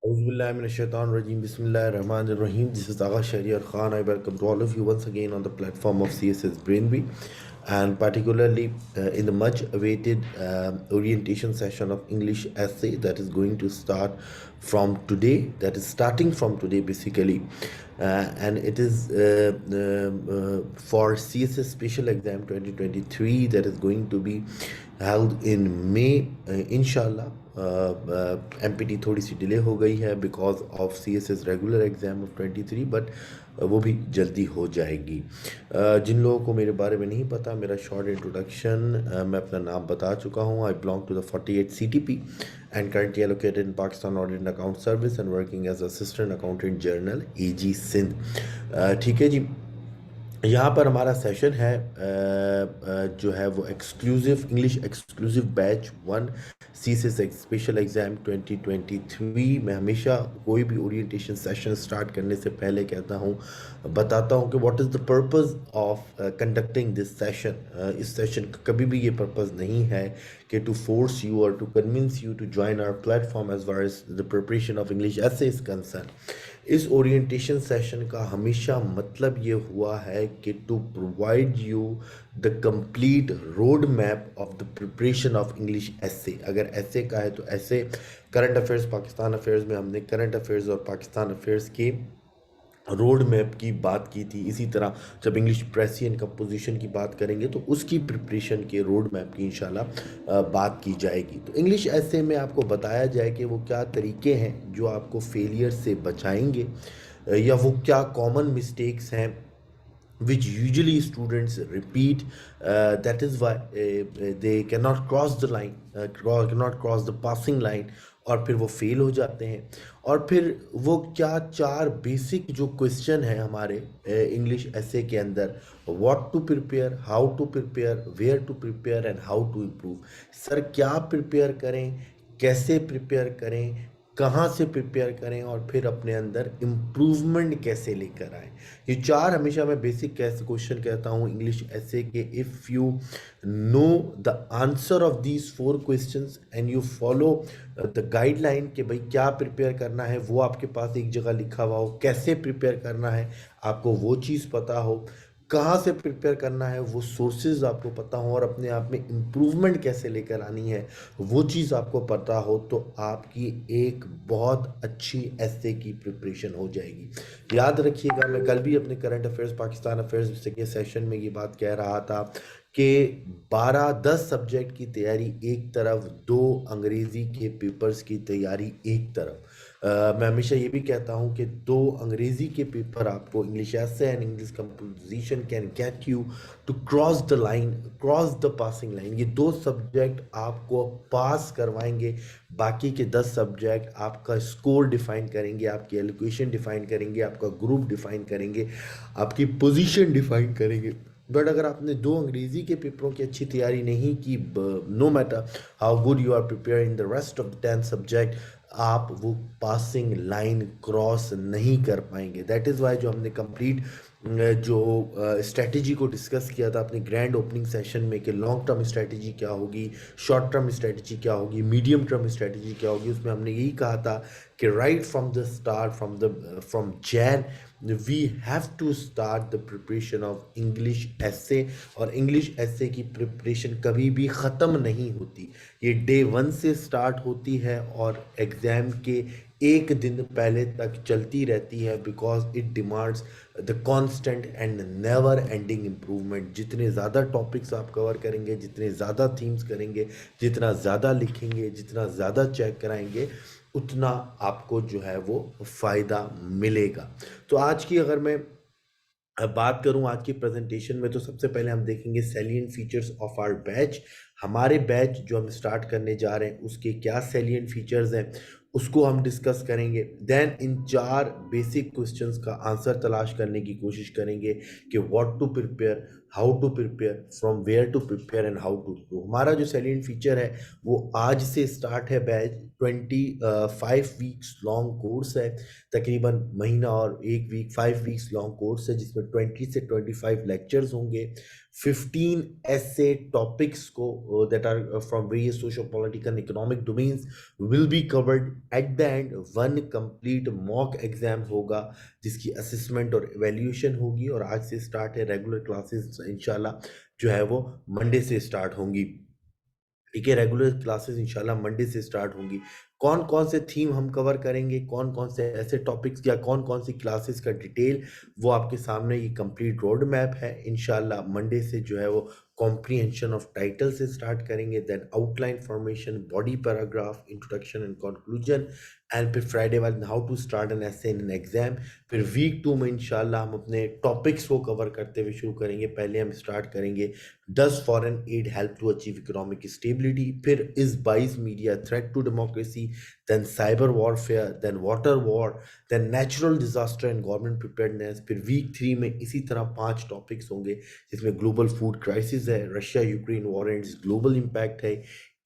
Auzubillahiminash-shaytanir-rajeem. Bismillahir-Rahmanir-Rahim. This is Agha Shahriar Khan. I welcome to all of you once again on the platform of CSS Brainby, and particularly in the much awaited orientation session of English essay that is going to start from today, that is starting from today basically. And it is for CSS Special Exam 2023 that is going to be held in May, inshallah. MPT थोड़ी सी delay हो गई है because of CSS regular exam of 23, but वो भी जल्दी हो जाएगी। जिन लोगों को मेरे बारे में नहीं पता, मेरा शॉर्ट इंट्रोडक्शन, मैं अपना नाम बता चुका हूँ। I belong to the 48 CTP and currently allocated in Pakistan Audit and Account Service and working as Assistant Accountant General AG Sindh। ठीक है जी। यहाँ पर हमारा सेशन है जो है वो exclusive English exclusive batch 1 CSS special exam 2023। मैं हमेशा कोई भी ओरिएंटेशन सेशन स्टार्ट करने से पहले कहता हूँ, बताता हूँ कि what is the purpose of conducting this session. इस सेशन का कभी भी ये पर्पस नहीं है कि टू फोर्स यू और to convince you to join our platform as far as the preparation of English essay is concern. इस ओरिएंटेशन सेशन का हमेशा मतलब ये हुआ है कि to provide you the complete road map of the preparation of English essay. अगर essay का है तो ऐसे करंट अफेयर्स, पाकिस्तान अफेयर्स में हमने करंट अफेयर्स और पाकिस्तान अफेयर्स के रोड मैप की बात की थी। इसी तरह जब इंग्लिश प्रेसियन कंपोजिशन की बात करेंगे तो उसकी प्रिपरेशन के रोड मैप की इंशाल्लाह बात की जाएगी। तो इंग्लिश ऐसे में आपको बताया जाए कि वो क्या तरीके हैं जो आपको फेलियर से बचाएंगे, या वो क्या कॉमन मिस्टेक्स हैं which usually students repeat, that is why they cannot cross the line, cannot cross the passing line, और फिर वो फेल हो जाते हैं। और फिर वो क्या चार बेसिक जो क्वेश्चन है हमारे इंग्लिश ऐसे के अंदर, what to prepare, how to prepare, where to prepare and how to improve. Sir क्या प्रिपेयर करें, कैसे प्रिपेयर करें, कहाँ से प्रिपेयर करें, और फिर अपने अंदर इम्प्रूवमेंट कैसे लेकर आएँ। ये चार हमेशा मैं बेसिक कैसे क्वेश्चन कहता हूँ इंग्लिश ऐसे के। If you know the answer of these 4 questions and you follow the guideline कि भाई क्या प्रिपेयर करना है वो आपके पास एक जगह लिखा हुआ हो, कैसे प्रिपेयर करना है आपको वो चीज़ पता हो, कहाँ से प्रिपेयर करना है वो सोर्सेज आपको पता हो, और अपने आप में इम्प्रूवमेंट कैसे लेकर आनी है वो चीज़ आपको पता हो, तो आपकी एक बहुत अच्छी ऐसे की प्रिपरेशन हो जाएगी। याद रखिएगा, मैं कल भी अपने करंट अफेयर्स पाकिस्तान अफेयर्स के सेशन में ये बात कह रहा था कि 12-10 सब्जेक्ट की तैयारी एक तरफ, 2 अंग्रेज़ी के पेपर्स की तैयारी एक तरफ। मैं हमेशा ये भी कहता हूँ कि 2 अंग्रेज़ी के पेपर आपको, English essay and English composition, can get you to cross the line, cross the passing line. ये 2 सब्जेक्ट आपको पास करवाएंगे, बाकी के 10 सब्जेक्ट आपका स्कोर डिफाइन करेंगे, आपकी एलोकेशन डिफाइन करेंगे, आपका ग्रुप डिफाइन करेंगे, आपकी पोजीशन डिफाइन करेंगे। बट अगर आपने 2 अंग्रेज़ी के पेपरों की अच्छी तैयारी नहीं की, no matter how good you are prepare in the rest of the 10 subject, आप वो पासिंग लाइन क्रॉस नहीं कर पाएंगे। दैट इज़ वाई जो हमने कंप्लीट जो स्ट्रेटजी को डिस्कस किया था अपने ग्रैंड ओपनिंग सेशन में कि लॉन्ग टर्म स्ट्रेटजी क्या होगी, शॉर्ट टर्म स्ट्रेटजी क्या होगी, मीडियम टर्म स्ट्रेटजी क्या होगी, उसमें हमने यही कहा था कि right from the start, from Jan we have to start the preparation of English essay. और इंग्लिश ऐसे की प्रिपरेशन कभी भी ख़त्म नहीं होती, ये डे 1 से स्टार्ट होती है और एग्ज़ाम के एक दिन पहले तक चलती रहती है, because it demands the constant and never ending improvement. जितने ज़्यादा टॉपिक्स आप कवर करेंगे, जितने ज़्यादा थीम्स करेंगे, जितना ज़्यादा लिखेंगे, जितना ज़्यादा चेक कराएंगे, उतना आपको जो है वो फ़ायदा मिलेगा। तो आज की अगर मैं बात करूं आज की प्रेजेंटेशन में, तो सबसे पहले हम देखेंगे salient features of our batch. हमारे बैच जो हम स्टार्ट करने जा रहे हैं उसके क्या सैलिएंट फीचर्स हैं उसको हम डिस्कस करेंगे। देन इन 4 बेसिक क्वेश्चंस का आंसर तलाश करने की कोशिश करेंगे कि what to prepare, how to prepare, from where to prepare and how to. तो हमारा जो सैलिएंट फीचर है वो आज से स्टार्ट है बैच। 25 वीक्स लॉन्ग कोर्स है, तकरीबन महीना और 1 वीक, 5 वीक्स लॉन्ग कोर्स है, जिसमें 20 से 25 लेक्चर्स होंगे, 15 essay topics को that are from various socio political and economic domains will be covered. At the end one complete mock exam होगा जिसकी असेसमेंट और एवेल्यूशन होगी, और आज से स्टार्ट है। रेगुलर क्लासेस इंशाल्लाह जो है वो मंडे से स्टार्ट होंगी। ठीक है, रेगुलर क्लासेस इंशाल्लाह मंडे से स्टार्ट होंगी। कौन कौन से थीम हम कवर करेंगे, कौन कौन से ऐसे टॉपिक्स या कौन कौन सी क्लासेस का डिटेल, वो आपके सामने ये कंप्लीट रोड मैप है। इंशाल्लाह मंडे से जो है वो कॉम्प्रीहेंशन ऑफ टाइटल से स्टार्ट करेंगे, then outline formation, body paragraph, introduction and conclusion, and फिर फ्राइडे वाले how to start an essay in an exam. फिर वीक 2 में इंशाल्लाह हम अपने टॉपिक्स को कवर करते हुए शुरू करेंगे। पहले हम स्टार्ट करेंगे does foreign aid help to achieve economic stability, फिर is biased media threat to democracy, then cyber warfare, then water war, then natural disaster and government preparedness. फिर वीक 3 में इसी तरह 5 टॉपिक्स होंगे जिसमें ग्लोबल फूड क्राइसिस है, Russia Ukraine war and global impact है,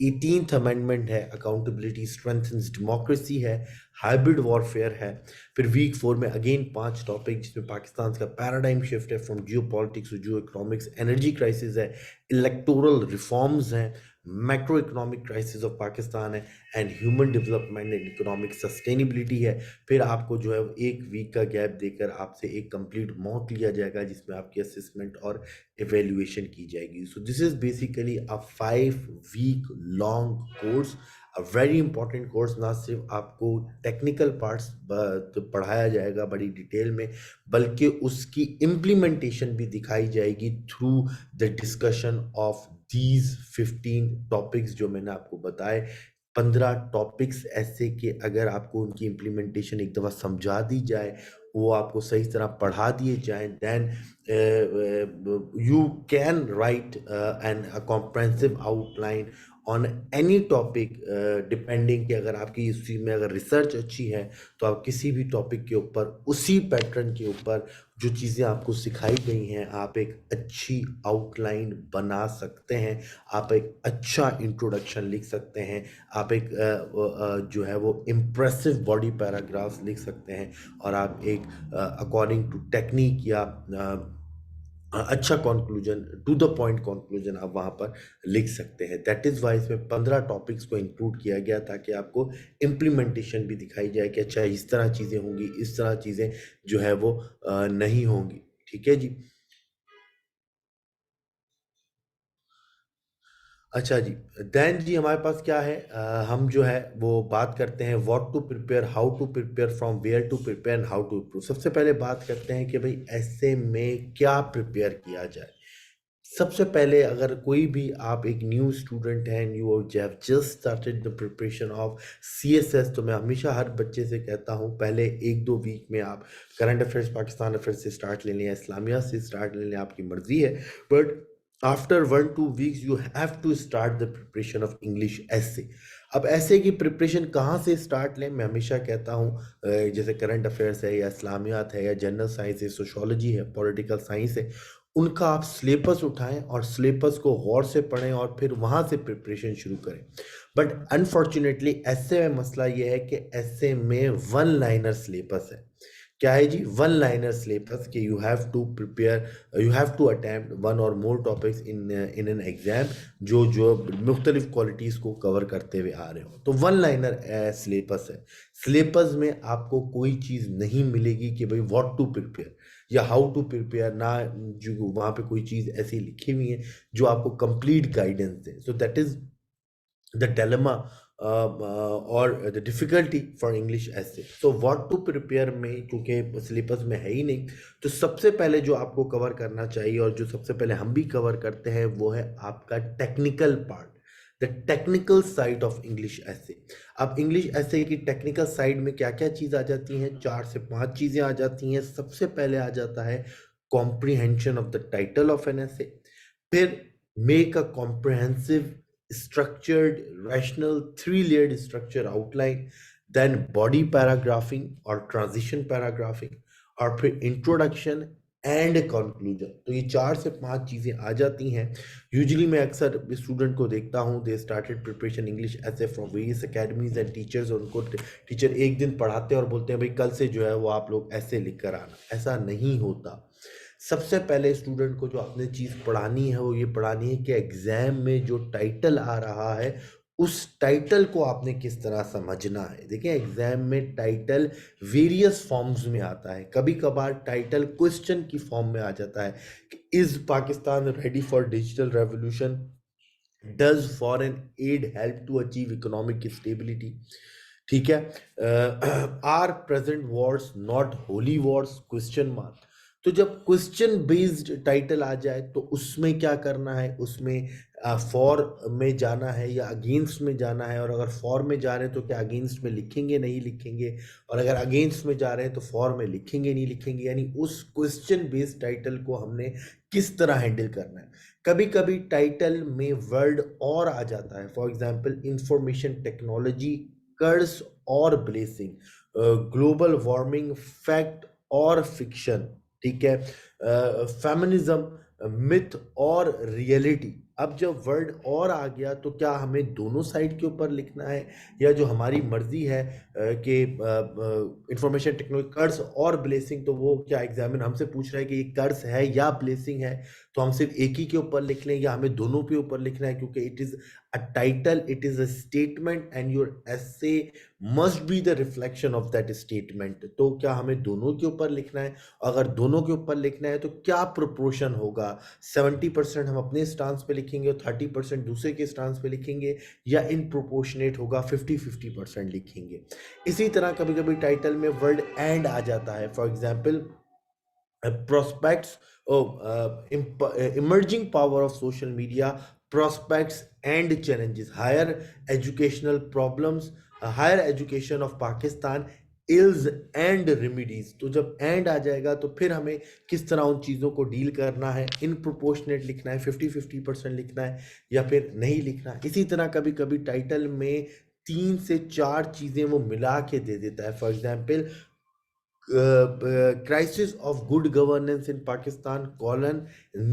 18th amendment है, accountability strengthens democracy है, हाइब्रिड वॉरफेयर है। फिर वीक 4 में अगेन 5 टॉपिक जिसमें पाकिस्तान का पैराडाइम शिफ्ट है from geo politics to geo economics, energy crisis है, इलेक्टोरल रिफॉर्म्स हैं, macro economic crisis of Pakistan है, and human development and economic sustainability है। फिर आपको जो है एक वीक का गैप देकर आपसे एक कंप्लीट मॉक लिया जाएगा जिसमें आपकी असेसमेंट और एवेल्युएशन की जाएगी। So this is basically a 5 week long course, a very important course. ना सिर्फ आपको टेक्निकल पार्ट्स तो पढ़ाया जाएगा बड़ी डिटेल में, बल्कि उसकी इम्प्लीमेंटेशन भी दिखाई जाएगी through the discussion of these 15 topics जो मैंने आपको बताए। 15 टॉपिक्स ऐसे कि अगर आपको उनकी इम्प्लीमेंटेशन एक दफ़ा समझा दी जाए, वो आपको सही तरह पढ़ा दिए जाएं, then you can write an a comprehensive outline on any topic, depending कि अगर आपकी इसी में अगर रिसर्च अच्छी है तो आप किसी भी टॉपिक के ऊपर उसी पैटर्न के ऊपर जो चीज़ें आपको सिखाई गई हैं आप एक अच्छी आउटलाइन बना सकते हैं, आप एक अच्छा इंट्रोडक्शन लिख सकते हैं, आप एक जो है वो इम्प्रेसिव बॉडी पैराग्राफ्स लिख सकते हैं, और आप एक अकॉर्डिंग टू टेक्निक या अच्छा conclusion, to the point conclusion आप वहाँ पर लिख सकते हैं। दैट इज़ वाई इसमें 15 टॉपिक्स को इंक्लूड किया गया ताकि आपको इम्प्लीमेंटेशन भी दिखाई जाए कि अच्छा इस तरह चीज़ें होंगी, इस तरह चीज़ें जो है वो नहीं होंगी। ठीक है जी। अच्छा जी, देन जी हमारे पास क्या है, हम जो है वो बात करते हैं what to prepare, how to prepare, from where to prepare and how to improve. सबसे पहले बात करते हैं कि भाई ऐसे में क्या प्रिपेयर किया जाए। सबसे पहले अगर कोई भी आप एक न्यू स्टूडेंट हैं, you have just started the preparation of CSS, तो मैं हमेशा हर बच्चे से कहता हूँ पहले 1-2 वीक में आप करंट अफेयर्स, पाकिस्तान अफेयर्स से स्टार्ट ले लें, इस्लामिया से स्टार्ट ले लें, आपकी मर्जी है, but after 1-2 weeks you have to start the preparation of English essay. अब ऐसे की प्रिपरेशन कहाँ से स्टार्ट लें, मैं हमेशा कहता हूँ जैसे करंट अफेयर्स है या इस्लामियात है या जनरल साइंस है, सोशोलॉजी है, पॉलिटिकल साइंस है, उनका आप सिलेबस उठाएं और सिलेबस को गौर से पढ़ें और फिर वहाँ से प्रिपरेशन शुरू करें। बट अनफॉर्चुनेटली ऐसे में मसला ये है कि ऐसे में वन लाइनर सिलेबस है। क्या है जी? वन लाइनर सिलेबस कि you have to prepare, you have to attempt one or more topics in an exam जो जो मुख्तलिफ क्वालिटीज़ को कवर करते हुए आ रहे हो, तो वन लाइनर सिलेबस है। सिलेबस में आपको कोई चीज़ नहीं मिलेगी कि भाई व्हाट टू प्रिपेयर या हाउ टू प्रिपेयर, ना जो वहाँ पे कोई चीज़ ऐसी लिखी हुई है जो आपको complete guidance they. So that is the dilemma or the difficulty for English essay. So what to prepare में क्योंकि सिलेबस में है ही नहीं, तो सबसे पहले जो आपको कवर करना चाहिए और जो सबसे पहले हम भी कवर करते हैं वो है आपका technical part, the technical side of English essay. अब इंग्लिश ऐसे की टेक्निकल साइड में क्या क्या चीज़ आ जाती हैं, 4 से 5 चीज़ें आ जाती हैं। सबसे पहले आ जाता है comprehension of the title of an essay, फिर make a comprehensive structured rational 3-layered structure outline, then body paragraphing or transition paragraphing, और फिर इंट्रोडक्शन एंड कंक्लूजन। तो ये 4 से 5 चीज़ें आ जाती हैं। यूजुअली मैं अक्सर स्टूडेंट को देखता हूँ, दे स्टार्टेड प्रिपरेशन इंग्लिश ऐसे from various academies and teachers, उनको टीचर एक दिन पढ़ाते हैं और बोलते हैं भाई कल से जो है वो आप लोग ऐसे लिख कर आना। ऐसा नहीं होता। सबसे पहले स्टूडेंट को जो आपने चीज़ पढ़ानी है वो ये पढ़ानी है कि एग्जाम में जो टाइटल आ रहा है उस टाइटल को आपने किस तरह समझना है। देखिए एग्जाम में टाइटल वेरियस फॉर्म्स में आता है, कभी कभार टाइटल क्वेश्चन की फॉर्म में आ जाता है कि is Pakistan ready for digital revolution, does foreign aid help to achieve economic stability, ठीक है, are present wars not holy wars question mark. तो जब क्वेश्चन बेस्ड टाइटल आ जाए तो उसमें क्या करना है, उसमें फॉर में जाना है या अगेंस्ट में जाना है, और अगर फॉर में जा रहे हैं तो क्या अगेंस्ट में लिखेंगे नहीं लिखेंगे, और अगर अगेंस्ट में जा रहे हैं तो फॉर में लिखेंगे नहीं लिखेंगे, यानी उस क्वेश्चन बेस्ड टाइटल को हमने किस तरह हैंडल करना है। कभी कभी टाइटल में वर्ड और आ जाता है, फॉर एग्जाम्पल इंफॉर्मेशन टेक्नोलॉजी कर्स और ब्लेसिंग, ग्लोबल वार्मिंग फैक्ट और फिक्शन, ठीक है, फेमिनिज्म मिथ और रियलिटी। अब जब वर्ड और आ गया तो क्या हमें दोनों साइड के ऊपर लिखना है, या जो हमारी मर्जी है कि इंफॉर्मेशन टेक्नोलॉजी कर्स और ब्लेसिंग, तो वो क्या एग्जामिनर हमसे पूछ रहा है कि ये कर्स है या ब्लेसिंग है, तो हम सिर्फ एक ही के ऊपर लिख लें या हमें दोनों के ऊपर लिखना है, क्योंकि it is a title, it is a statement and your essay must be the reflection of that statement। तो क्या हमें दोनों के ऊपर लिखना है, अगर दोनों के ऊपर लिखना है तो क्या प्रोपोर्शन होगा, 70% हम अपने स्टांस पे लिखेंगे और 30% दूसरे के स्टांस पे लिखेंगे, या इन प्रोपोर्शनेट होगा 50-50% लिखेंगे। इसी तरह कभी कभी टाइटल में वर्ड एंड आ जाता है, for example prospects of emerging power of social media, prospects and challenges, higher educational problems, higher education of Pakistan, ills and remedies. तो जब एंड आ जाएगा तो फिर हमें किस तरह उन चीज़ों को डील करना है, इन प्रोपोर्शनेट लिखना है, 50-50% लिखना है या फिर नहीं लिखना। इसी तरह कभी कभी टाइटल में 3 से 4 चीज़ें वो मिला के दे देता है, for example crisis of good governance in Pakistan colon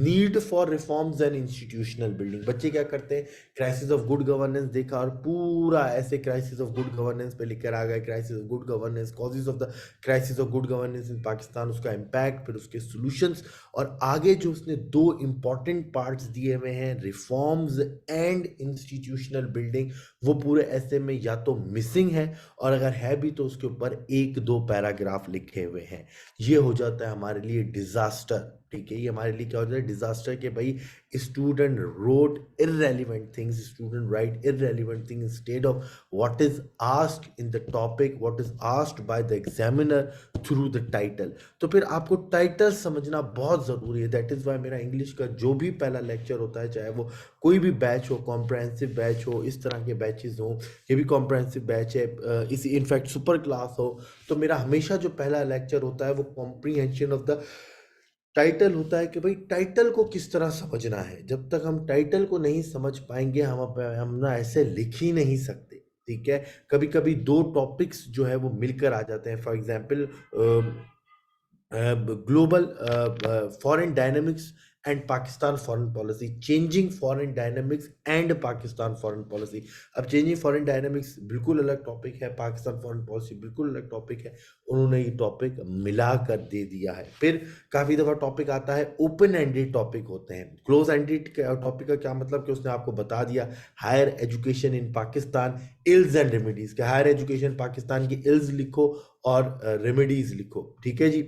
need for reforms and institutional building। बच्चे क्या करते हैं, क्राइसिस ऑफ गुड गवर्नेंस देखा और पूरा ऐसे क्राइसिस ऑफ गुड गवर्नेंस पे लिख कर आ गए, crisis of good governance, causes of the crisis of good governance in Pakistan, उसका इम्पैक्ट, फिर उसके सॉल्यूशंस, और आगे जो उसने 2 इंपॉर्टेंट पार्ट्स दिए हुए हैं रिफॉर्म्स एंड इंस्टीट्यूशनल बिल्डिंग, वो पूरे ऐसे में या तो मिसिंग है, और अगर है भी तो उसके ऊपर 1-2 पैराग्राफ लिखे हुए हैं। ये हो जाता है हमारे लिए डिजास्टर, ठीक है। ये हमारे लिए क्या हो जाता है डिजास्टर, के भाई student rote irrelevant things, student write irrelevant things instead of what is asked in the topic, what is asked by the examiner through the title. तो फिर आपको टाइटल समझना बहुत ज़रूरी है। दैट इज़ वाई मेरा इंग्लिश का जो भी पहला लेक्चर होता है, चाहे वो कोई भी बैच हो, कॉम्प्रहेंसिव बैच हो, इस तरह के बैचेस हों, ये भी कॉम्प्रहेंसिव बैच है, इसी इनफैक्ट सुपर क्लास हो, तो मेरा हमेशा जो पहला लेक्चर होता है वो कॉम्प्रीहेंशन ऑफ द टाइटल होता है कि भाई टाइटल को किस तरह समझना है। जब तक हम टाइटल को नहीं समझ पाएंगे हम ना ऐसे लिख ही नहीं सकते, ठीक है। कभी कभी 2 टॉपिक्स जो है वो मिलकर आ जाते हैं, for example global foreign dynamics and Pakistan foreign policy, changing foreign dynamics and Pakistan foreign policy. अब चेंजिंग फॉरेन डायनेमिक्स बिल्कुल अलग टॉपिक है, पाकिस्तान फॉरेन पॉलिसी बिल्कुल अलग टॉपिक है, उन्होंने ये टॉपिक मिला कर दे दिया है। फिर काफ़ी दफ़ा टॉपिक आता है ओपन एंडेड टॉपिक होते हैं। क्लोज एंडेड टॉपिक का क्या मतलब कि उसने आपको बता दिया higher education in Pakistan ills and remedies, के हायर एजुकेशन पाकिस्तान की इल्स लिखो और रेमेडीज लिखो, ठीक है जी।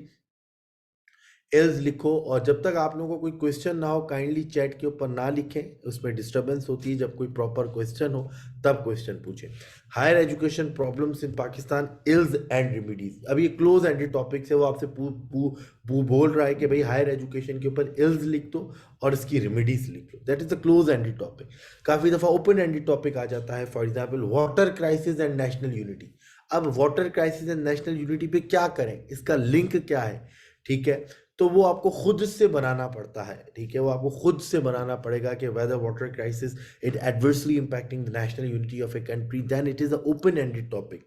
एल्स लिखो, और जब तक आप लोगों को कोई क्वेश्चन ना हो काइंडली चैट के ऊपर ना लिखें, उसमें डिस्टरबेंस होती है। जब कोई प्रॉपर क्वेश्चन हो तब क्वेश्चन पूछें। Higher education problems in Pakistan ills and remedies. अब ये क्लोज एंडेड टॉपिक्स है, वो आपसे बोल रहा है कि भाई हायर एजुकेशन के ऊपर इल्स लिख दो और इसकी रेमिडीज लिख लो। That is the close ended topic. काफ़ी दफ़ा ओपन एंडेड टॉपिक आ जाता है, for example water crisis and national unity. अब water crisis and national unity पे क्या करें, इसका लिंक क्या है, ठीक है। तो वो आपको खुद से बनाना पड़ता है, ठीक है, वो आपको खुद से बनाना पड़ेगा कि whether water crisis it adversely impacting the national unity of a country, then it is a open ended topic,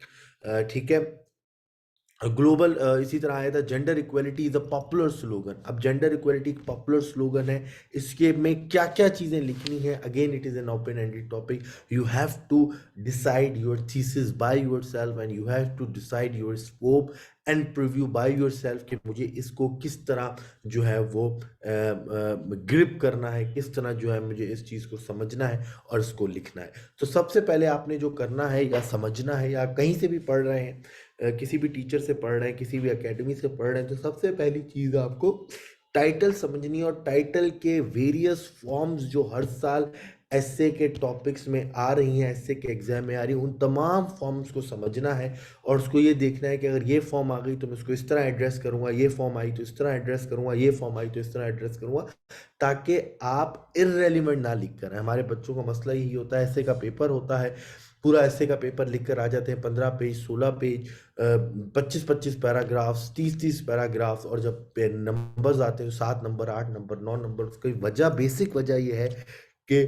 ठीक है। ग्लोबल इसी तरह आया था gender equality is a popular slogan. अब जेंडर इक्वलिटी एक पॉपुलर स्लोगन है, इसके में क्या क्या चीज़ें लिखनी है, again it is an open ended topic. You have to decide your thesis by yourself and you have to decide your scope and preview by your self कि मुझे इसको किस तरह जो है वो ग्रिप करना है, किस तरह जो है मुझे इस चीज़ को समझना है और इसको लिखना है। तो सबसे पहले आपने जो करना है या समझना है, या कहीं से भी पढ़ रहे हैं, किसी भी टीचर से पढ़ रहे हैं, किसी भी एकेडमी से पढ़ रहे हैं, तो सबसे पहली चीज़ आपको टाइटल समझनी है और टाइटल के वेरियस फॉर्म्स जो हर साल एसए के टॉपिक्स में आ रही हैं, एसए के एग्जाम में आ रही हैं, उन तमाम फॉर्म्स को समझना है और उसको ये देखना है कि अगर ये फॉर्म आ गई तो मैं उसको इस तरह एड्रेस करूंगा, ये फॉर्म आई तो इस तरह एड्रेस करूंगा, ये फॉर्म आई तो इस तरह एड्रेस करूंगा, ताकि आप इररेलीवेंट ना लिख कर। हमारे बच्चों का मसला यही होता है, एसए का पेपर होता है, पूरा एसए का पेपर लिख कर आ जाते हैं, 15 पेज 16 पेज, 25 25 पैराग्राफ्स, 30 30 पैराग्राफ्स, और जब नंबर्स आते हैं 7 नंबर 8 नंबर 9 नंबर। उसकी वजह, बेसिक वजह यह है कि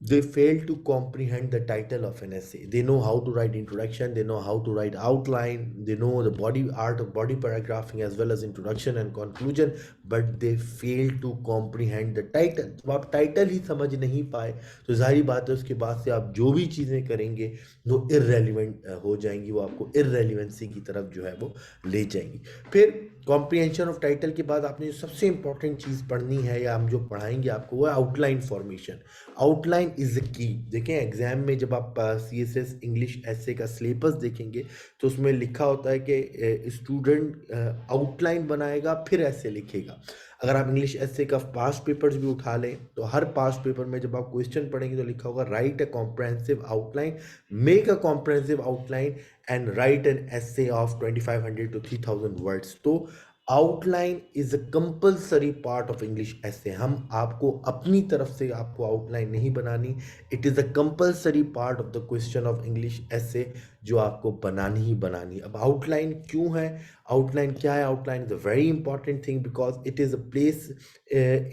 they fail to comprehend the title of an essay. They know how to write introduction, they know how to write outline, they know the body art of body paragraphing as well as introduction and conclusion, but they fail to comprehend the title. जब आप title ही समझ नहीं पाए तो जाहिर बात है उसके बाद से आप जो भी चीज़ें करेंगे वो इररेलीवेंट हो जाएंगी, वो आपको इररेलीवेंसी की तरफ जो है वो ले जाएंगी। फिर कॉम्प्रिहेंशन ऑफ टाइटल के बाद आपने जो सबसे इंपॉर्टेंट चीज़ पढ़नी है या हम जो पढ़ाएंगे आपको, वो है outline formation. Outline is the key. देखें एग्जाम में जब आप सीएसएस इंग्लिश एसए का सिलेबस देखेंगे तो उसमें लिखा होता है कि स्टूडेंट आउटलाइन बनाएगा फिर एसए लिखेगा। अगर आप इंग्लिश एसए का पास्ट पेपर्स भी उठा लें तो हर पास्ट पेपर में जब आप क्वेश्चन पढ़ेंगे तो लिखा होगा write a comprehensive outline, make a comprehensive outline and write an essay of 2500 to 3000 words. तो outline is a compulsory part of English essay. हम आपको अपनी तरफ से आपको आउटलाइन नहीं बनानी, it is a compulsory part of the question of English essay जो आपको बनानी ही बनानी। अब आउटलाइन क्यों है, आउटलाइन क्या है? Outline is a very important thing because it is a place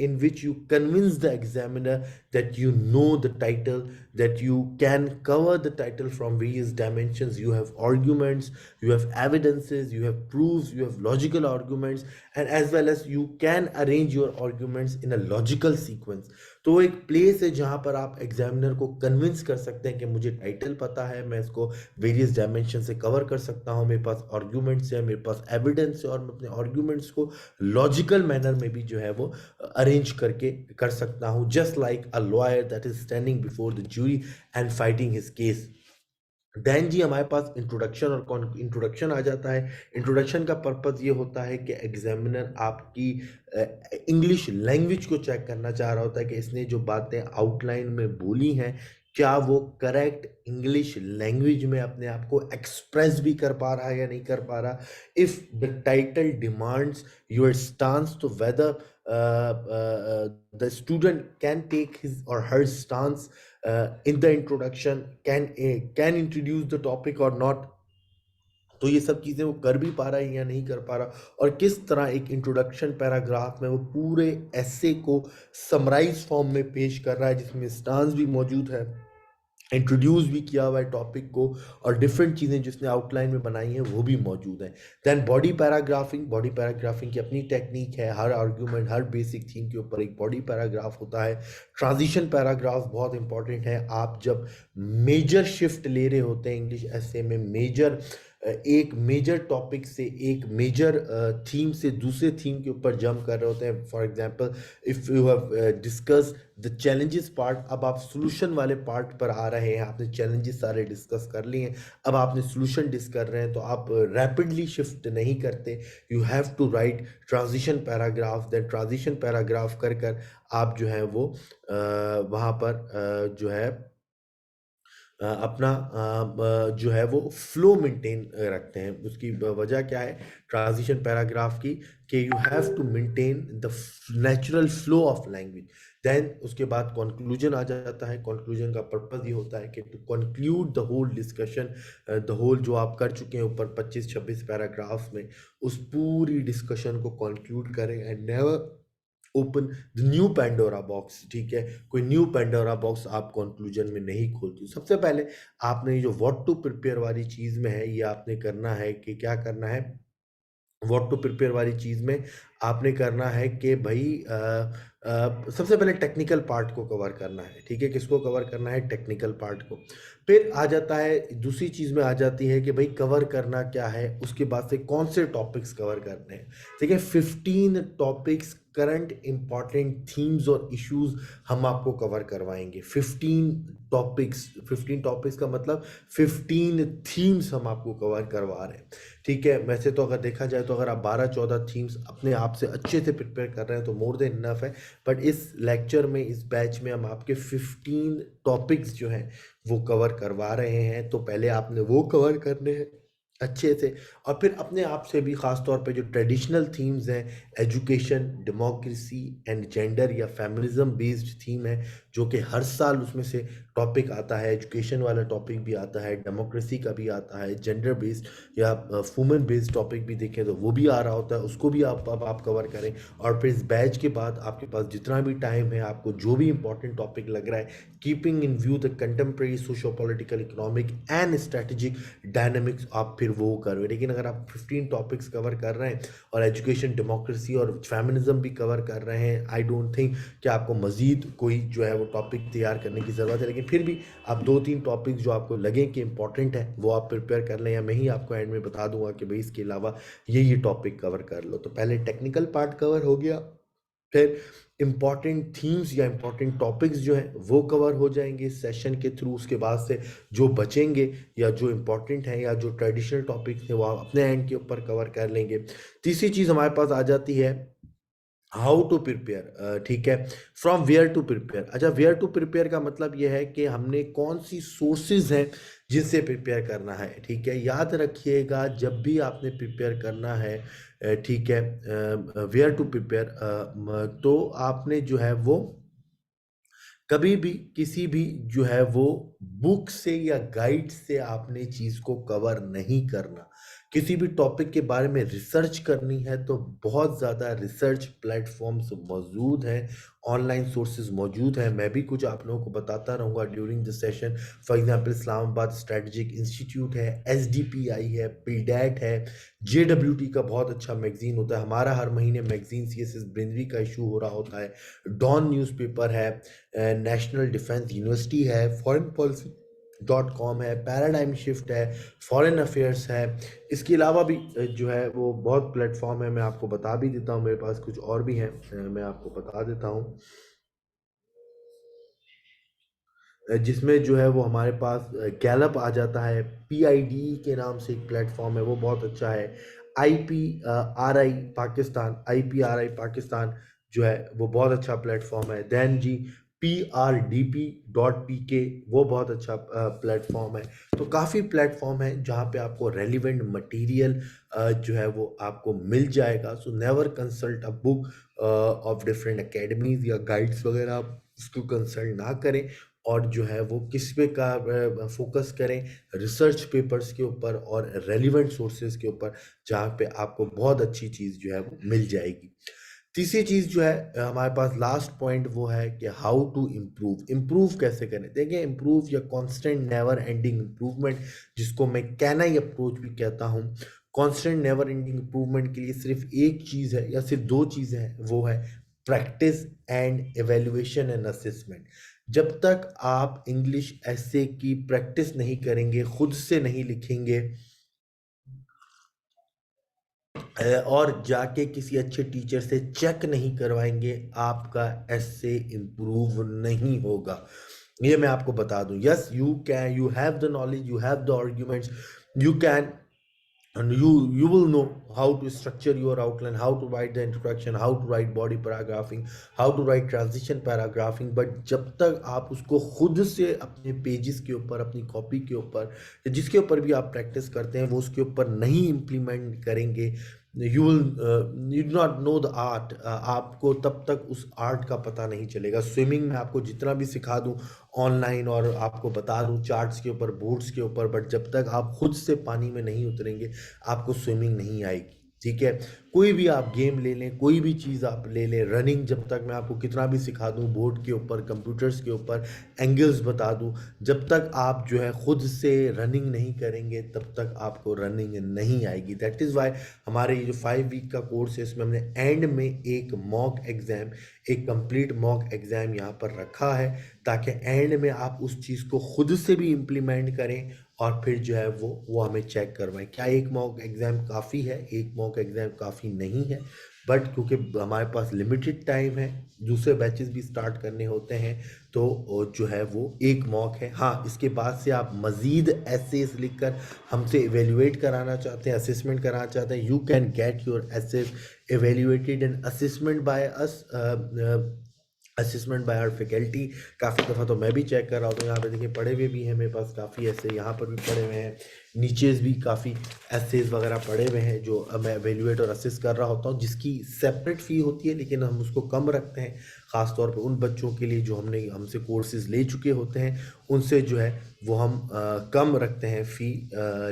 in which you convince the examiner that you know the title, that you can cover the title from various dimensions. You have arguments, you have evidences, you have proofs, you have logical arguments, and as well as you can arrange your arguments in a logical sequence. तो एक place है जहाँ पर आप examiner को convince कर सकते हैं कि मुझे टाइटल पता है, मैं इसको वेरियस डायमेंशन से कवर कर सकता हूँ, मेरे पास आर्ग्यूमेंट्स है, मेरे पास एविडेंस है, और मैं अपने आर्ग्यूमेंट्स को लॉजिकल मैनर में भी जो है वो अरेंज करके कर सकता हूँ, just like a lawyer that is standing before the jury and fighting his case. Then जी हमारे पास इंट्रोडक्शन और इंट्रोडक्शन आ जाता है। इंट्रोडक्शन का पर्पज़ ये होता है कि एग्जामिनर आपकी इंग्लिश लैंग्वेज को चेक करना चाह रहा होता है कि इसने जो बातें आउटलाइन में बोली हैं क्या वो करेक्ट इंग्लिश लैंग्वेज में अपने आप को एक्सप्रेस भी कर पा रहा है या नहीं कर पा रहा। If the title demands your stance, तो weather the student can take his or her stance in the introduction, can introduce the topic or not। तो ये सब चीज़ें वो कर भी पा रहा है या नहीं कर पा रहा, और किस तरह एक इंट्रोडक्शन पैराग्राफ में वो पूरे एसे को समराइज फॉर्म में पेश कर रहा है जिसमें स्टांस भी मौजूद है, इंट्रोड्यूस भी किया हुआ है टॉपिक को, और डिफरेंट चीज़ें जिसने आउटलाइन में बनाई हैं वो भी मौजूद हैं। Then body paragraphing, body paragraphing की अपनी टेक्निक है, हर आर्ग्यूमेंट हर बेसिक थीम के ऊपर एक बॉडी पैराग्राफ होता है। ट्रांजिशन पैराग्राफ बहुत इंपॉर्टेंट है। आप जब मेजर शिफ्ट ले रहे होते हैं इंग्लिश एसे में, मेजर एक मेजर टॉपिक से एक मेजर थीम से दूसरे थीम के ऊपर जंप कर रहे होते हैं। For example if you have discuss the challenges part, अब आप सॉल्यूशन वाले पार्ट पर आ रहे हैं, आपने चैलेंजेस सारे डिस्कस कर लिए हैं, अब आपने सॉल्यूशन डिस्कस कर रहे हैं, तो आप रैपिडली शिफ्ट नहीं करते, you have to write transition paragraph. Then transition paragraph कर कर आप जो है वो वहाँ पर जो है अपना जो है वो फ्लो मेंटेन रखते हैं। उसकी वजह क्या है ट्रांजिशन पैराग्राफ की, कि you have to maintain the natural flow of language. Then उसके बाद कंक्लूजन आ जाता है। कंक्लूजन का पर्पस ये होता है कि to conclude the whole discussion, the whole जो आप कर चुके हैं ऊपर 25 26 पैराग्राफ्स में, उस पूरी डिस्कशन को कंक्लूड करें and never open the new Pandora box. ठीक है, कोई न्यू पेंडोरा बॉक्स आप कंक्लूजन में नहीं खोलती। सबसे पहले आपने जो व्हाट टू प्रिपेयर वाली चीज़ में है, ये आपने करना है कि क्या करना है, व्हाट टू प्रिपेयर वाली चीज़ में आपने करना है कि भाई सबसे पहले टेक्निकल पार्ट को कवर करना है, ठीक है? किसको कवर करना है? टेक्निकल पार्ट को। फिर आ जाता है दूसरी चीज़ में आ जाती है कि भाई कवर करना क्या है, उसके बाद से कौन से टॉपिक्स कवर करने हैं, ठीक है? 15 टॉपिक्स करंट इम्पॉर्टेंट थीम्स और इश्यूज़ हम आपको कवर करवाएँगे। 15 टॉपिक्स का मतलब 15 थीम्स हम आपको कवर करवा रहे हैं। ठीक है, वैसे तो अगर देखा जाए तो अगर आप 12-14 थीम्स अपने आप से अच्छे से प्रिपेयर कर रहे हैं तो मोर देन इनफ है। बट इस लेक्चर में, इस बैच में हम आपके 15 टॉपिक्स जो हैं वो कवर करवा रहे हैं। तो पहले आपने वो कवर करने हैं अच्छे से, और फिर अपने आप से भी ख़ास तौर पे जो ट्रेडिशनल थीम्स हैं, एजुकेशन, डेमोक्रेसी एंड जेंडर या फेमिनिज्म बेस्ड थीम है, जो कि हर साल उसमें से टॉपिक आता है। एजुकेशन वाला टॉपिक भी आता है, डेमोक्रेसी का भी आता है, जेंडर बेस्ड या वुमेन बेस्ड टॉपिक भी देखें तो वो भी आ रहा होता है, उसको भी आप कवर करें। और फिर इस बैच के बाद आपके पास जितना भी टाइम है, आपको जो भी इंपॉर्टेंट टॉपिक लग रहा है, keeping in view the contemporary socio political economic and strategic dynamics, आप फिर वो करें। लेकिन अगर आप 15 टॉपिक्स कवर कर रहे हैं और एजुकेशन, डेमोक्रेसी और फेमिनिज्म भी कवर कर रहे हैं, आई डोंट थिंक कि आपको मज़ीद कोई जो है वो टॉपिक तैयार करने की ज़रूरत है। लेकिन फिर भी आप 2-3 टॉपिक्स जो आपको लगें कि इंपॉर्टेंट है वो आप प्रिपेयर कर लें, या मैं ही आपको एंड में बता दूंगा कि भाई इसके अलावा ये टॉपिक कवर कर लो। तो पहले टेक्निकल पार्ट कवर हो गया, फिर इंपॉर्टेंट थीम्स या इंपॉर्टेंट टॉपिक्स जो हैं वो कवर हो जाएंगे इस सेशन के थ्रू। उसके बाद से जो बचेंगे या जो इंपॉर्टेंट हैं या जो ट्रेडिशनल टॉपिक्स हैं वो आप अपने एंड के ऊपर कवर कर लेंगे। तीसरी चीज़ हमारे पास आ जाती है हाउ टू प्रिपेयर, ठीक है? From where to prepare. अच्छा, वेयर टू प्रिपेयर का मतलब ये है कि हमने कौन सी सोर्सेज हैं जिनसे प्रिपेयर करना है, ठीक है? याद रखिएगा, जब भी आपने प्रिपेयर करना है, ठीक है, वेयर टू प्रिपेयर, तो आपने जो है वो कभी भी किसी भी जो है वो बुक से या गाइड से आपने चीज़ को कवर नहीं करना। किसी भी टॉपिक के बारे में रिसर्च करनी है तो बहुत ज़्यादा रिसर्च प्लेटफॉर्म्स मौजूद हैं, ऑनलाइन सोर्सेज मौजूद हैं। मैं भी कुछ आप लोगों को बताता रहूँगा during the session. For example Islamabad strategic institute है, एसडीपीआई है, पीडैट है, जेडब्ल्यूटी का बहुत अच्छा मैगजीन होता है। हमारा हर महीने मैगजीन सीएसएस ब्रिनरी का इशू हो रहा होता है। डॉन न्यूज़पेपर है, नेशनल डिफेंस यूनिवर्सिटी है, फॉरेन पॉलिसी .com है, पैराडाइम शिफ्ट है, फॉरेन अफेयर्स है। इसके अलावा भी जो है वो बहुत प्लेटफॉर्म है, मैं आपको बता भी देता हूँ। मेरे पास कुछ और भी हैं, मैं आपको बता देता हूँ। जिसमें जो है वो हमारे पास गैलप आ जाता है, पीआईडी के नाम से एक प्लेटफॉर्म है, वो बहुत अच्छा है। आईपीआरआई पाकिस्तान, आईपीआरआई पाकिस्तान जो है वो बहुत अच्छा प्लेटफॉर्म है। दैन जी PRDP.PK, वो बहुत अच्छा प्लेटफॉर्म है। तो काफ़ी प्लेटफॉर्म है जहाँ पे आपको रेलिवेंट मटेरियल जो है वो आपको मिल जाएगा। So never consult a book of different academies या गाइड्स वगैरह, आप इसको कंसल्ट ना करें। और जो है वो किस पे का फोकस करें, रिसर्च पेपर्स के ऊपर और रेलिवेंट सोर्सेज के ऊपर, जहाँ पे आपको बहुत अच्छी चीज़ जो है वो मिल जाएगी। तीसरी चीज़ जो है हमारे पास लास्ट पॉइंट वो है कि हाउ टू इम्प्रूव। इम्प्रूव कैसे करें? देखिए, इम्प्रूव या कांस्टेंट नेवर एंडिंग इम्प्रूवमेंट, जिसको मैं कैनाई अप्रोच भी कहता हूँ। कांस्टेंट नेवर एंडिंग इम्प्रूवमेंट के लिए सिर्फ एक चीज़ है या सिर्फ दो चीज़ें हैं, वो है practice and evaluation and assessment. जब तक आप इंग्लिश ऐसे की प्रैक्टिस नहीं करेंगे, खुद से नहीं लिखेंगे, और जाके किसी अच्छे टीचर से चेक नहीं करवाएंगे, आपका एस्से इम्प्रूव नहीं होगा। ये मैं आपको बता दूं। Yes, you can, you have the knowledge, you have the arguments, you can, and you will know how to structure your outline, how to write the introduction, how to write body paragraphing, how to write transition paragraphing, but जब तक आप उसको खुद से अपने pages के ऊपर, अपनी कॉपी के ऊपर, या जिसके ऊपर भी आप प्रैक्टिस करते हैं, वो उसके ऊपर नहीं इम्प्लीमेंट करेंगे, you will you not know the art, आपको तब तक उस आर्ट का पता नहीं चलेगा। स्विमिंग में आपको जितना भी सिखा दूं ऑनलाइन और आपको बता दूं चार्ट्स के ऊपर, बोर्ड्स के ऊपर, बट जब तक आप खुद से पानी में नहीं उतरेंगे, आपको स्विमिंग नहीं आएगी। ठीक है। कोई भी आप गेम ले लें, कोई भी चीज़ आप ले लें, रनिंग, जब तक मैं आपको कितना भी सिखा दूं बोर्ड के ऊपर, कंप्यूटर्स के ऊपर एंगल्स बता दूं, जब तक आप जो है खुद से रनिंग नहीं करेंगे तब तक आपको रनिंग नहीं आएगी। दैट इज़ वाई हमारे ये जो 5 वीक का कोर्स है इसमें हमने एंड में एक मॉक एग्ज़ाम, एक कंप्लीट मॉक एग्ज़ाम यहाँ पर रखा है, ताकि एंड में आप उस चीज़ को खुद से भी इम्प्लीमेंट करें और फिर जो है वो हमें चेक करवाएं। क्या एक मॉक एग्ज़ाम काफ़ी है? एक मॉक एग्ज़ाम काफ़ी नहीं है, बट क्योंकि हमारे पास लिमिटेड टाइम है, दूसरे बैचेस भी स्टार्ट करने होते हैं, तो जो है वो एक मॉक है। हाँ, इसके बाद से आप मज़ीद एसेस लिखकर हमसे एवेल्यूएट कराना चाहते हैं, असेसमेंट कराना चाहते हैं, you can get your essays evaluated and assessment by us, assessment by our faculty. काफ़ी दफ़ा तो मैं भी चेक कर रहा होता हूँ, यहाँ पे देखिए पढ़े हुए भी हैं मेरे पास काफ़ी ऐसे, यहाँ पर भी पढ़े हुए हैं, नीचे भी काफ़ी एसेज वगैरह पढ़े हुए हैं जो मैं एवेल्यूएट और असिस कर रहा होता हूँ, जिसकी सेपरेट फ़ी होती है, लेकिन हम उसको कम रखते हैं ख़ास तौर पे उन बच्चों के लिए जो हमसे कोर्सेज़ ले चुके होते हैं, उनसे जो है वो हम कम रखते हैं फ़ी।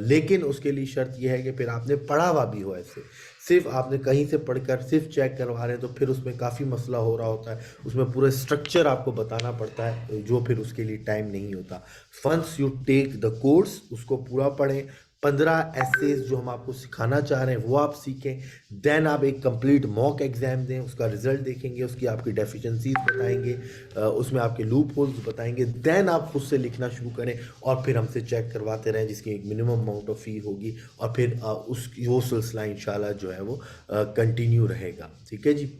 लेकिन उसके लिए शर्त यह है कि फिर आपने पढ़ा हुआ भी हो। ऐसे सिर्फ आपने कहीं से पढ़कर सिर्फ चेक करवा रहे हैं तो फिर उसमें काफ़ी मसला हो रहा होता है, उसमें पूरा स्ट्रक्चर आपको बताना पड़ता है, जो फिर उसके लिए टाइम नहीं होता। Once you take the course, उसको पूरा पढ़ें, 15 एसेज जो हम आपको सिखाना चाह रहे हैं वो आप सीखें, देन आप एक कंप्लीट मॉक एग्ज़ाम दें, उसका रिजल्ट देखेंगे, उसकी आपकी डेफिशिएंसीज बताएंगे, उसमें आपके लूप होल्स बताएंगे, देन आप खुद से लिखना शुरू करें और फिर हमसे चेक करवाते रहें, जिसकी एक मिनिमम अमाउंट ऑफ फ़ी होगी, और फिर वो सिलसिला इंशाल्लाह जो है वो कंटिन्यू रहेगा। ठीक है जी।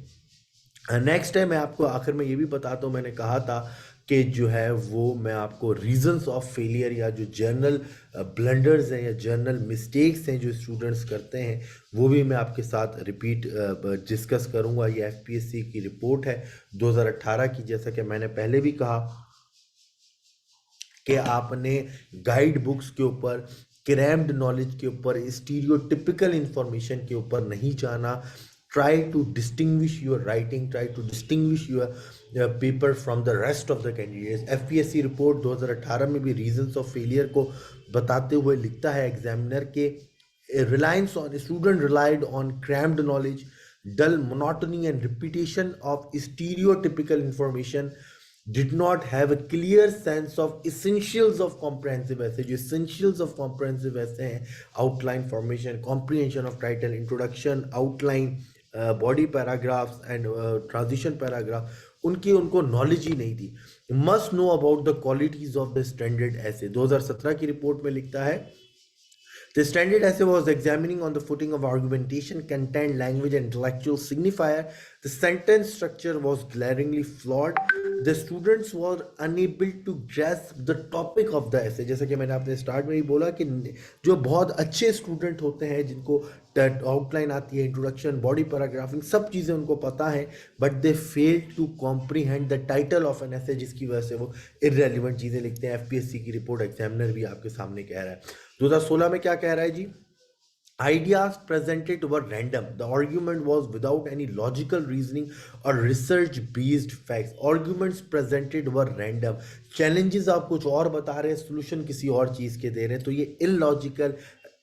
नेक्स्ट है, मैं आपको आखिर में ये भी बताता हूँ, मैंने कहा था कि जो है वो मैं आपको रीजंस ऑफ फेलियर या जो जर्नल ब्लंडर्स हैं या जर्नल मिस्टेक्स हैं जो स्टूडेंट्स करते हैं, वो भी मैं आपके साथ रिपीट डिस्कस करूँगा। ये एफपीएससी की रिपोर्ट है 2018 की। जैसा कि मैंने पहले भी कहा कि आपने गाइड बुक्स के ऊपर, क्रैम्ड नॉलेज के ऊपर, स्टीरियोटिपिकल इंफॉर्मेशन के ऊपर नहीं जाना। Try to distinguish your writing, try to distinguish your paper from the rest of the candidates. FPSC report 2018 में भी रीजंस ऑफ फेलियर को बताते हुए लिखता है एग्जामिनर के, reliance on student relied on crammed knowledge, dull monotony and repetition of stereotypical information, did not have a clear sense of essentials of comprehensive essay। जो essentials of comprehensive essay हैं, outline, formation, comprehension of title, introduction, outline, body paragraphs and transition paragraph, उनको knowledge ही नहीं थी। must know about the qualities of the standard essay। 2017 की report में लिखता है, the standard essay was examining on the footing of argumentation, content, language, and intellectual signifier. The sentence structure was glaringly flawed. The students were unable to grasp the topic of the essay। जैसा कि मैंने आपने start में ही बोला कि जो बहुत अच्छे स्टूडेंट होते हैं, जिनको आउटलाइन आती है, इंट्रोडक्शन, बॉडी पैराग्राफिंग, सब चीज़ें उनको पता है, but they fail to comprehend the title of an essay, जिसकी वजह से वो इररेलेवेंट चीज़ें लिखते हैं। एफपीएससी की रिपोर्ट एग्जामिनर भी आपके सामने कह रहा है। 2016 में क्या कह रहा है जी? Ideas presented were random. The argument was without any logical reasoning or research-based facts. Arguments presented were random. Challenges आप कुछ और बता रहे हैं, solution किसी और चीज़ के दे रहे हैं, तो ये illogical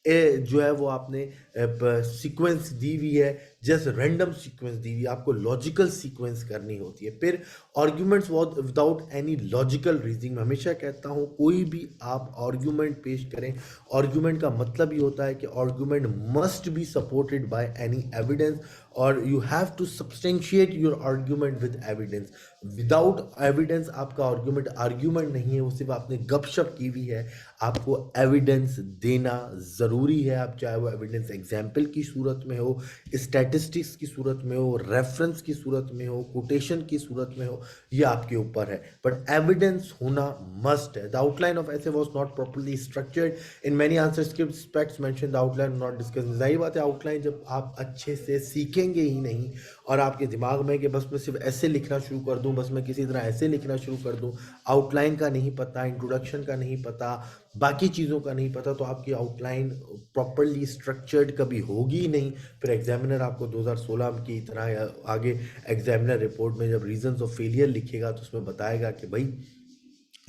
जो है वो आपने सीक्वेंस दी हुई है, जस्ट रैंडम सीक्वेंस दी हुई है, आपको लॉजिकल सीक्वेंस करनी होती है। फिर arguments was without any logical reasoning. मैं हमेशा कहता हूँ कोई भी आप आर्ग्यूमेंट पेश करें, आर्ग्यूमेंट का मतलब ये होता है कि argument must be supported by any evidence, और you have to substantiate your argument with evidence. Without evidence आपका आर्ग्यूमेंट आर्ग्यूमेंट नहीं है, वो सिर्फ आपने गपशप की हुई है। आपको एविडेंस देना ज़रूरी है, आप चाहे वो एविडेंस एग्जाम्पल की सूरत में हो, स्टैटिस्टिक्स की सूरत में हो, रेफरेंस की सूरत में हो, कोटेशन की सूरत में हो, ये आपके ऊपर है, बट एविडेंस होना मस्ट है। द आउटलाइन ऑफ ऐसे was not properly structured in many answer script aspects mention the outline not discuss. जाहिर बात है, आउटलाइन जब आप अच्छे से सीखेंगे ही नहीं और आपके दिमाग में कि बस मैं सिर्फ ऐसे लिखना शुरू कर दूं, बस मैं किसी तरह ऐसे लिखना शुरू कर दूं, आउटलाइन का नहीं पता, इंट्रोडक्शन का नहीं पता, बाकी चीज़ों का नहीं पता, तो आपकी आउटलाइन प्रॉपरली स्ट्रक्चर्ड कभी होगी ही नहीं। फिर एग्जामिनर आपको 2016 की तरह या आगे एग्जामिनर रिपोर्ट में जब रीजंस ऑफ फेलियर लिखेगा तो उसमें बताएगा कि भाई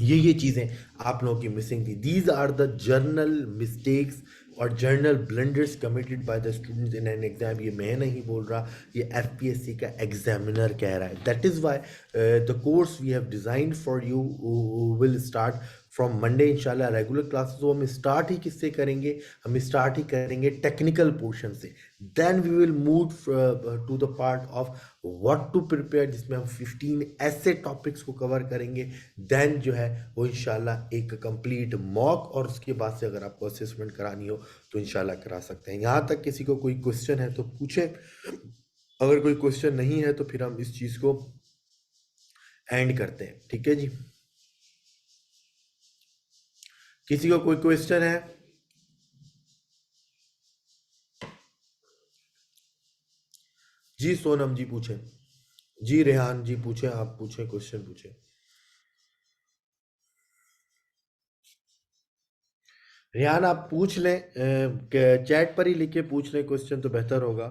ये चीज़ें आप लोगों की मिसिंग थी। These are the general mistakes और general blunders committed by the students in an exam, ये मैं नहीं बोल रहा, ये एफपीएससी का एग्जामिनर कह रहा है। That is why the course we have designed for you will start from Monday इंशाल्लाह। रेगुलर क्लासेस वो हम स्टार्ट ही किससे करेंगे, हम स्टार्ट ही करेंगे टेक्निकल पोर्शन से। Then we will move to the part of what to prepare, जिसमें हम 15 ऐसे टॉपिक्स को कवर करेंगे। देन जो है वो इंशाल्लाह एक कंप्लीट मॉक, और उसके बाद से अगर आपको असेसमेंट करानी हो तो इंशाल्लाह करा सकते हैं। यहाँ तक किसी को कोई क्वेश्चन है तो पूछे, अगर कोई क्वेश्चन नहीं है तो फिर हम इस चीज़ को एंड करते हैं। ठीक है जी, किसी को कोई क्वेश्चन है? जी सोनम जी पूछे, जी रेहान जी पूछे, आप पूछे क्वेश्चन पूछे। रेहान आप पूछ लें, चैट पर ही लिख के पूछ लें क्वेश्चन तो बेहतर होगा।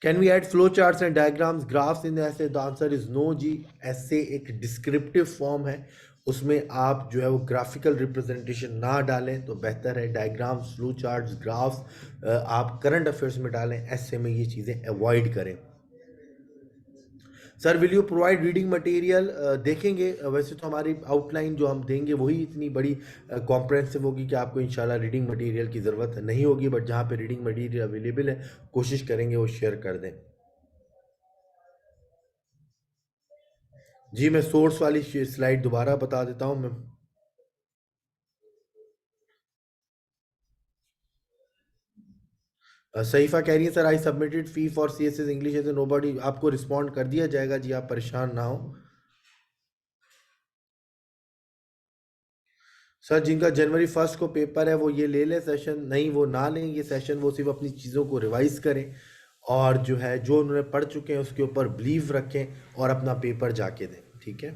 Can we add flow charts and diagrams graphs in essay? The answer is no जी। ऐसे एक डिस्क्रिप्टिव फॉर्म है, उसमें आप जो है वो ग्राफिकल रिप्रेजेंटेशन ना डालें तो बेहतर है। डायग्राम्स, फ्लो चार्ट्स, ग्राफ्स आप करंट अफेयर्स में डालें, ऐसे में ये चीज़ें अवॉइड करें। Sir will you provide reading material? देखेंगे, वैसे तो हमारी आउटलाइन जो हम देंगे वही इतनी बड़ी कॉम्प्रहेंसिव होगी कि आपको इंशाल्लाह रीडिंग मटेरियल की ज़रूरत नहीं होगी, बट जहाँ पे रीडिंग मटेरियल अवेलेबल है कोशिश करेंगे वो शेयर कर दें। जी मैं सोर्स वाली स्लाइड दोबारा बता देता हूँ मैं। सईफा कह रही है sir I submitted fee for C S S English as नो बॉडी, आपको रिस्पॉन्ड कर दिया जाएगा जी, आप परेशान ना हो। सर जिनका जनवरी 1 को पेपर है वो ये ले लें सेशन, नहीं वो ना लें ये सेशन, वो सिर्फ अपनी चीज़ों को रिवाइज करें और जो है जो उन्होंने पढ़ चुके हैं उसके ऊपर बिलीव रखें और अपना पेपर जाके दें। ठीक है,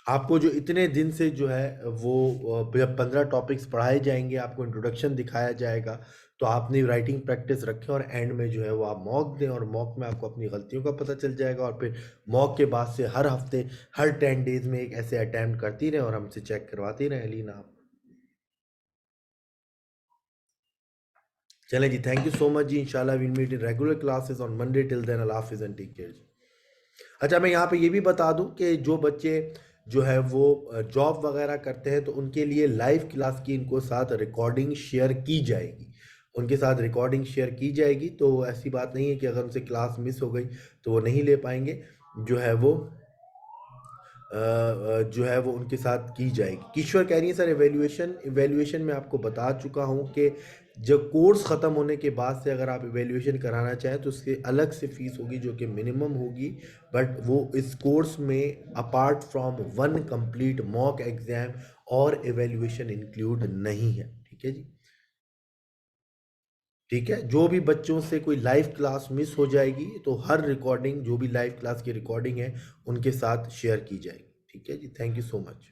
आपको जो इतने दिन से जो है वो 15 टॉपिक्स पढ़ाए जाएंगे, आपको इंट्रोडक्शन दिखाया जाएगा, तो आपने राइटिंग प्रैक्टिस रखें और एंड में जो है वो आप मॉक दें और मॉक में आपको अपनी गलतियों का पता चल जाएगा। और फिर मॉक के बाद से हर हफ्ते, हर 10 डेज में एक ऐसे अटैम्प्ट करती रहें और हमसे चेक करवाती रहें। अलीना आप चलें जी, थैंक यू सो मच जी। इंशाल्लाह will meet in regular classes on Monday, till then अल्लाह हाफिज़ एंड टेक केयर जी। अच्छा मैं यहाँ पे ये भी बता दूं कि जो बच्चे जो है वो जॉब वगैरह करते हैं तो उनके लिए लाइव क्लास की इनको साथ रिकॉर्डिंग शेयर की जाएगी, उनके साथ रिकॉर्डिंग शेयर की जाएगी। तो ऐसी बात नहीं है कि अगर उनसे क्लास मिस हो गई तो वो नहीं ले पाएंगे, जो है वो जो है वो उनके साथ की जाएगी। किश्वर कह रही है सर एवेल्यूएशन, एवेल्यूएशन में आपको बता चुका हूँ कि जब कोर्स ख़त्म होने के बाद से अगर आप एवेल्यूएशन कराना चाहें तो उसके अलग से फ़ीस होगी जो कि मिनिमम होगी, बट वो इस कोर्स में apart from one complete mock exam और एवेल्यूएशन इंक्लूड नहीं है। ठीक है जी, ठीक है। जो भी बच्चों से कोई लाइव क्लास मिस हो जाएगी तो हर रिकॉर्डिंग, जो भी लाइव क्लास की रिकॉर्डिंग है उनके साथ शेयर की जाएगी। ठीक है जी, थैंक यू सो मच।